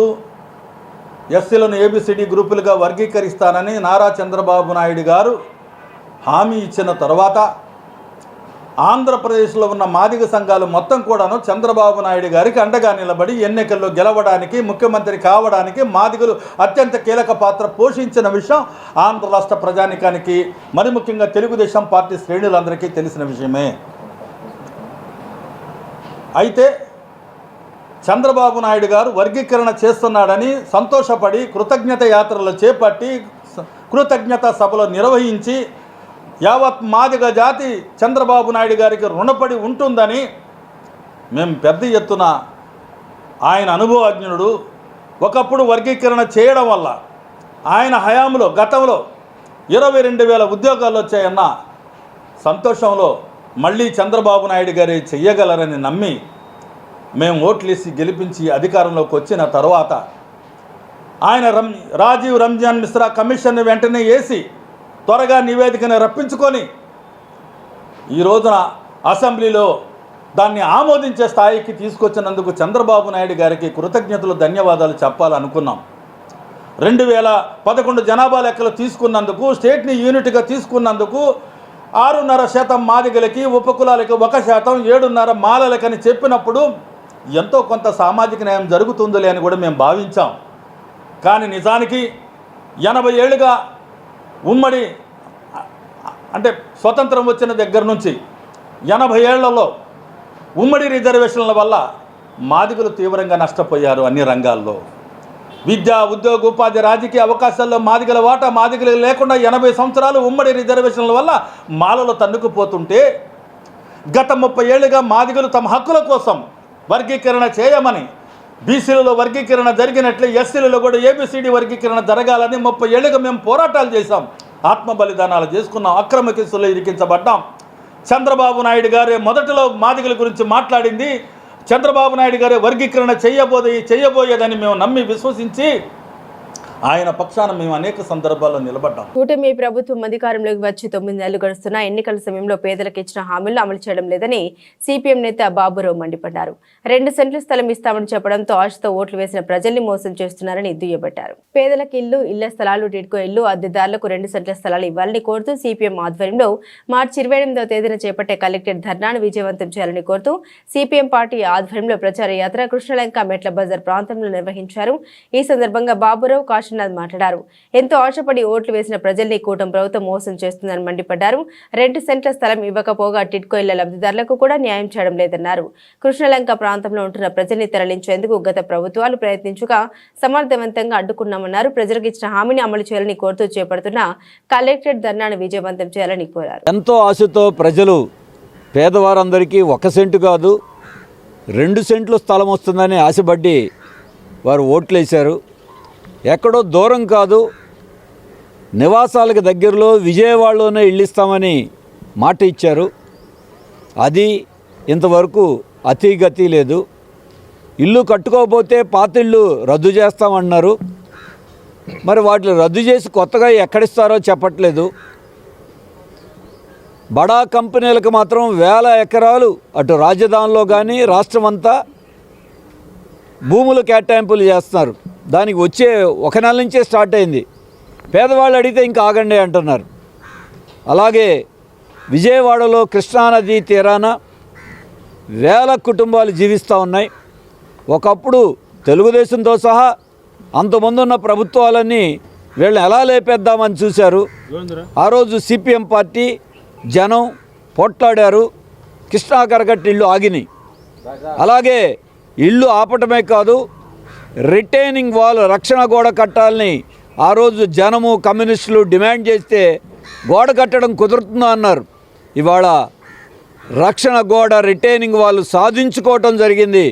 ఎస్సీలను ఏబిసిడి గ్రూపులుగా వర్గీకరిస్తానని నారా చంద్రబాబు నాయుడు గారు హామీ ఇచ్చిన తర్వాత ఆంధ్రప్రదేశ్లో ఉన్న మాదిగ సంఘాలు మొత్తం కూడాను చంద్రబాబు నాయుడు గారికి అండగా నిలబడి ఎన్నికల్లో గెలవడానికి, ముఖ్యమంత్రి కావడానికి మాదిగలు అత్యంత కీలక పాత్ర పోషించిన విషయం ఆంధ్ర రాష్ట్ర ప్రజానికానికి, మరి ముఖ్యంగా తెలుగుదేశం పార్టీ శ్రేణులందరికీ తెలిసిన విషయమే. అయితే చంద్రబాబు నాయుడు గారు వర్గీకరణ చేస్తున్నాడని సంతోషపడి కృతజ్ఞత యాత్రలు చేపట్టి కృతజ్ఞత సభలు నిర్వహించి యావత్ మాదిగ జాతి చంద్రబాబు నాయుడు గారికి రుణపడి ఉంటుందని మేము పెద్ద ఎత్తున, ఆయన అనుభవజ్ఞుడు, ఒకప్పుడు వర్గీకరణ చేయడం వల్ల ఆయన హయాంలో గతంలో 22,000 ఉద్యోగాలు వచ్చాయన్న సంతోషంలో మళ్ళీ చంద్రబాబు నాయుడు గారే చెయ్యగలరని నమ్మి మేము ఓట్లేసి గెలిపించి అధికారంలోకి వచ్చిన తర్వాత ఆయన రాజీవ్ రంజాన్ మిశ్రా కమిషన్ని వెంటనే వేసి త్వరగా నివేదికను రప్పించుకొని ఈ రోజున అసెంబ్లీలో దాన్ని ఆమోదించే స్థాయికి తీసుకొచ్చినందుకు చంద్రబాబు నాయుడు గారికి కృతజ్ఞతలు, ధన్యవాదాలు చెప్పాలనుకున్నాం. 2011 జనాభా లెక్కలు తీసుకున్నందుకు, స్టేట్ని యూనిట్గా తీసుకున్నందుకు 6.5% మాదిగలకి, ఉపకులాలకి 1%, 7.5% మాలలకని చెప్పినప్పుడు ఎంతో కొంత సామాజిక న్యాయం జరుగుతుందిలే అని కూడా మేము భావించాం. కానీ నిజానికి 80 ఏళ్ళుగా ఉమ్మడి అంటే స్వతంత్రం వచ్చిన దగ్గర నుంచి 80 ఏళ్లలో ఉమ్మడి రిజర్వేషన్ల వల్ల మాదిగలు తీవ్రంగా నష్టపోయారు. అన్ని రంగాల్లో విద్య, ఉద్యోగ, ఉపాధి, రాజకీయ అవకాశాల్లో మాదిగల వాటా మాదిగలు లేకుండా 80 సంవత్సరాలు ఉమ్మడి రిజర్వేషన్ల వల్ల మాలలు తన్నుకుపోతుంటే గత 30 ఏళ్ళుగా మాదిగలు తమ హక్కుల కోసం వర్గీకరణ చేయమని, బీసీలలో వర్గీకరణ జరిగినట్లే ఎస్సీలలో కూడా ఏబిసిడి వర్గీకరణ జరగాలని 30 ఏళ్ళుగా మేము పోరాటాలు చేశాం, ఆత్మ బలిదానాలు చేసుకున్నాం, అక్రమ కేసుల్లో ఇరికించబడ్డాం. చంద్రబాబు నాయుడు గారే మొదటిలో మాదిగల గురించి మాట్లాడింది. చంద్రబాబు నాయుడు గారే వర్గీకరణ చేయబోయేదని మేము నమ్మి విశ్వసించి ఆయన పక్షాన మేము అనేక సందర్భాల్లో నిలబడ్డాం. కూటమి ప్రభుత్వం అధికారంలోకి వచ్చి 9 నెలలు గడుస్తున్నా ఎన్నికల సమయంలో పేదలకు ఇచ్చిన హామీలను అమలు చేయడం లేదని సిపిఎం నేత బాబురావు మండిపడ్డారు. 2 సెంట్ల స్థలం ఇస్తామని చెప్పడంతో ఆశతో ఓట్లు వేసిన ప్రజల్ని మోసం చేస్తున్నారని దుయ్యబట్టారు. పేదలకు ఇళ్ల స్థలాలు, టిడ్కో ఇల్లు, అద్దెదారులకు 2 సెంట్ల స్థలాలు ఇవ్వాలని కోరుతూ సిపిఎం ఆధ్వర్యంలో మార్చి 28వ తేదీన చేపట్టే కలెక్టరేట్ ధర్నాను విజయవంతం చేయాలని కోరుతూ సిపిఎం పార్టీ ఆధ్వర్యంలో ప్రచార యాత్ర కృష్ణలంక మెట్ల బజార్ ప్రాంతంలో నిర్వహించారు. ఈ సందర్భంగా బాబురావు మాట్లాడారు. ఎంతో ఆశపడి ఓట్లు వేసిన ప్రజల్ని కూటమి ప్రభుత్వం మోసం చేస్తుందని మండిపడ్డారు. 2 సెంట్ల స్థలం ఇవ్వకపోగా టిడ్కో ఇళ్ల లబ్ధిదారులకు కూడా న్యాయం చేయడం లేదన్నారు. కృష్ణలంక ప్రాంతంలో ఉంటున్న ప్రజల్ని తరలించేందుకు గత ప్రభుత్వాలు ప్రయత్నించగా సమర్థవంతంగా అడ్డుకున్నామన్నారు. ప్రజలకు ఇచ్చిన హామీని అమలు చేయాలని కోరుతూ చేపడుతున్న కలెక్టరేట్ ధర్నాను విజయవంతం చేయాలని కోరారు. ఎంతో ఆశతో ప్రజలు, పేదవారందరికీ 1 సెంటు కాదు 2 సెంట్లు స్థలం వస్తుందని ఆశపడి వారు ఓట్లేశారు. ఎక్కడో దూరం కాదు, నివాసాలకు దగ్గరలో విజయవాడలోనే ఇల్లు ఇస్తామని మాట ఇచ్చారు. అది ఇంతవరకు అతిగతి లేదు. ఇల్లు కట్టుకోకపోతే పాతిళ్ళు రద్దు చేస్తామన్నారు. మరి వాటిని రద్దు చేసి కొత్తగా ఎక్కడిస్తారో చెప్పట్లేదు. బడా కంపెనీలకు మాత్రం 1000 ఎకరాలు అటు రాజధానిలో కానీ రాష్ట్రమంతా భూములు కేటాయింపులు చేస్తున్నారు. దానికి వచ్చే 1 నెల నుంచే స్టార్ట్ అయింది. పేదవాళ్ళు అడిగితే ఇంకా ఆగండి అంటున్నారు. అలాగే విజయవాడలో కృష్ణానది తీరాన 1000 కుటుంబాలు జీవిస్తూ ఉన్నాయి. ఒకప్పుడు తెలుగుదేశంతో సహా అంతమంది ఉన్న ప్రభుత్వాలన్నీ వీళ్ళని ఎలా లేపేద్దామని చూశారు. ఆ రోజు సిపిఎం పార్టీ జనం పోట్లాడారు. కృష్ణా కరగట్టు ఇళ్ళు ఆగినాయి. అలాగే ఇళ్ళు ఆపటమే కాదు, రిటైనింగ్ వాల్, రక్షణ గోడ కట్టాలని ఆ రోజు జనము, కమ్యూనిస్టులు డిమాండ్ చేస్తే గోడ కట్టడం కుదురుతుందా అన్నారు. ఇవాళ రక్షణ గోడ, రిటైనింగ్ వాల్ సాధించుకోవటం జరిగింది.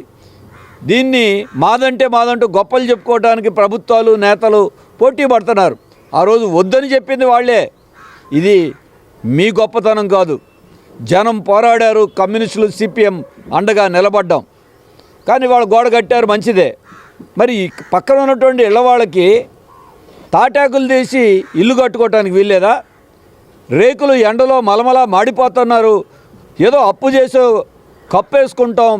దీన్ని మాదంటూ గొప్పలు చెప్పుకోవడానికి ప్రభుత్వాలు నేతలు పోటీ పడుతున్నారు. ఆ రోజు వద్దని చెప్పింది వాళ్ళే. ఇది మీ గొప్పతనం కాదు. జనం పోరాడారు, కమ్యూనిస్టులు సిపిఎం అండగా నిలబడ్డాం. కానీ వాళ్ళు గోడ కట్టారు, మంచిదే. మరి పక్కన ఉన్నటువంటి ఇళ్ళ వాళ్ళకి తాటాకులు తీసి ఇల్లు కట్టుకోవటానికి వీల్లేదా? రేకులు ఎండలో మలమలా మాడిపోతున్నారు. ఏదో అప్పు చేసో కప్పేసుకుంటాం,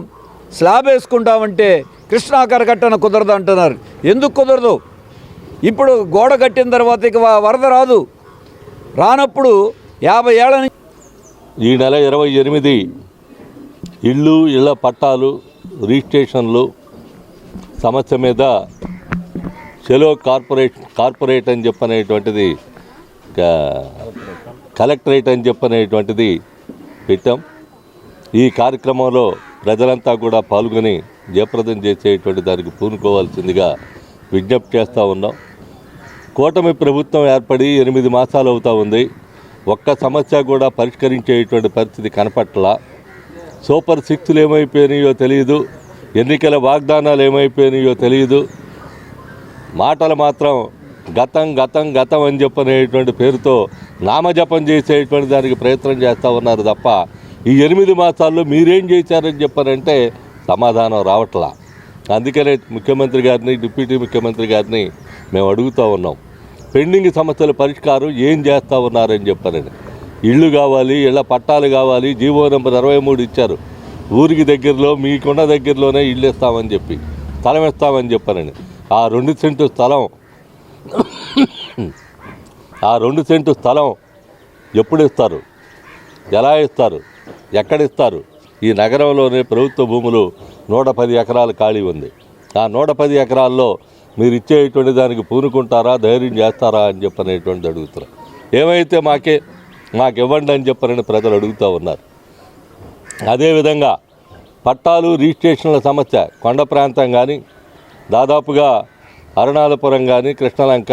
స్లాబ్ వేసుకుంటామంటే కృష్ణా కరకట్టన కుదరదు అంటున్నారు. ఎందుకు కుదరదు? ఇప్పుడు గోడ కట్టిన తర్వాత ఇక వరద రాదు. రానప్పుడు 50 ఏళ్ళ నుంచి ఈ నెల 28 ఇళ్ళ పట్టాలు రిజిస్ట్రేషన్లు సమస్య మీద చెలో కార్పొరేట్ అని చెప్పనేటువంటిది కలెక్టరేట్ అని చెప్పనేటువంటిది పెట్టాం. ఈ కార్యక్రమంలో ప్రజలంతా కూడా పాల్గొని జయప్రదం చేసేటువంటి దానికి పూనుకోవాల్సిందిగా విజ్ఞప్తి చేస్తూ ఉన్నాం. కూటమి ప్రభుత్వం ఏర్పడి 8 మాసాలు అవుతూ ఉంది. ఒక్క సమస్య కూడా పరిష్కరించేటువంటి పరిస్థితి కనపట్ల. సూపర్ 6లు ఏమైపోయినాయో తెలియదు, ఎన్నికల వాగ్దానాలు ఏమైపోయినాయో తెలియదు. మాటలు మాత్రం గతం గతం గతం అని చెప్పనేటువంటి పేరుతో నామజపం చేసేటువంటి దానికి ప్రయత్నం చేస్తూ ఉన్నారు తప్ప ఈ 8 మాసాల్లో మీరేం చేశారని చెప్పారంటే సమాధానం రావట్లా. అందుకనే ముఖ్యమంత్రి గారిని, డిప్యూటీ ముఖ్యమంత్రి గారిని మేము అడుగుతూ ఉన్నాం, పెండింగ్ సమస్యల పరిష్కారం ఏం చేస్తూ ఉన్నారని చెప్పారని. ఇళ్ళు కావాలి, ఇళ్ళ పట్టాలు కావాలి, జీవో నెంబర్ 23 ఇచ్చారు. ఊరికి దగ్గరలో మీకున్న దగ్గరలోనే ఇళ్ళు ఇస్తామని చెప్పి, స్థలం ఇస్తామని చెప్పారని. ఆ 2 సెంటు స్థలం ఎప్పుడు ఇస్తారు, ఎలా ఇస్తారు, ఎక్కడిస్తారు? ఈ నగరంలోనే ప్రభుత్వ భూములు 110 ఎకరాలు ఖాళీ ఉంది. ఆ 110 ఎకరాల్లో మీరు ఇచ్చేటువంటి దానికి పూనుకుంటారా, ధైర్యం చేస్తారా అని చెప్పనేటువంటి అడుగుతున్నారు. ఏమైతే మాకు ఇవ్వండి అని చెప్పని ప్రజలు అడుగుతూ ఉన్నారు. అదేవిధంగా పట్టాలు రిజిస్ట్రేషన్ల సమస్య కొండ ప్రాంతం కానీ, దాదాపుగా అరుణాలపురం కానీ, కృష్ణలంక,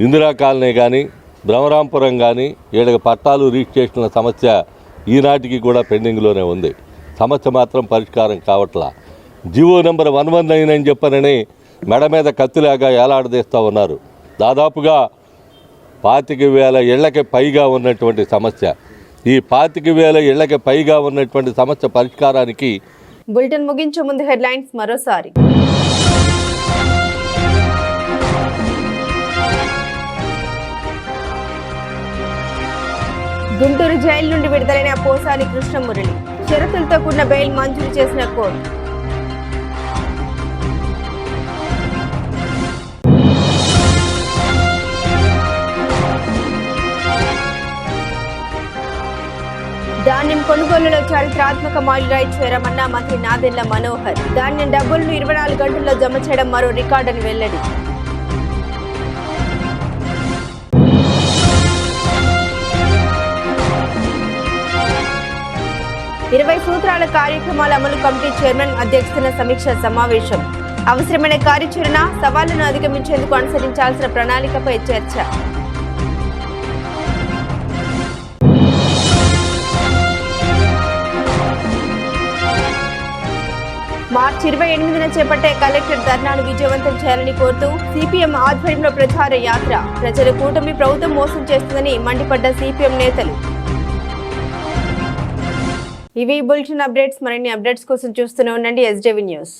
ఇందిరా కాలనీ కానీ, బ్రహ్మరాంపురం కానీ వీళ్ళకి పట్టాలు రిజిస్ట్రేషన్ల సమస్య ఈనాటికి కూడా పెండింగ్లోనే ఉంది. సమస్య మాత్రం పరిష్కారం కావట్లా. జీవో నెంబర్ 119 అని చెప్పనని మెడ మీద కత్తిలాగా ఏలాడదీస్తూ ఉన్నారు. దాదాపుగా 25,000 ఇళ్లకి పైగా ఉన్నటువంటి సమస్య. ఈ 25,000 ఇళ్లకి పైగా ఉన్నటువంటి సమస్య పరిష్కారానికి బులెటిన్ ముగించే ముందు హెడ్లైన్స్ మరోసారి. గుంటూరు జైలు నుండి విడుదలైన పోసాని కృష్ణమురళి, షరతులతో కూడిన బెయిల్ మంజూరు చేసిన కోర్టు. ధాన్యం కొనుగోలులో చారిత్రాత్మక మైలురాయి చేరమన్న మంత్రి నాదెండ్ల మనోహర్. ధాన్యం డబ్బులను 24 గంటల్లో జమ చేయడం మరో రికార్డని వెల్లడి. సూత్రాల కార్యక్రమాల అమలు కమిటీ చైర్మన్ అధ్యక్షతన సమీక్ష సమావేశం. అవసరమైన కార్యాచరణ, సవాళ్లను అధిగమించేందుకు అనుసరించాల్సిన ప్రణాళికపై చర్చ. మార్చి 28న చేపట్టే కలెక్టర్ ధర్నాను విజయవంతం చేయాలని కోరుతూ సిపిఎం ఆధ్వర్యంలో ప్రచార యాత్ర. ప్రజలు కూటమి ప్రభుత్వం మోసం చేస్తుందని మండిపడ్డ సిపిఎం నేతలు. ఇవి బులెటిన్ అప్డేట్స్. మరిన్ని అప్డేట్స్ కోసం చూస్తూనే ఉండండి SJV న్యూస్.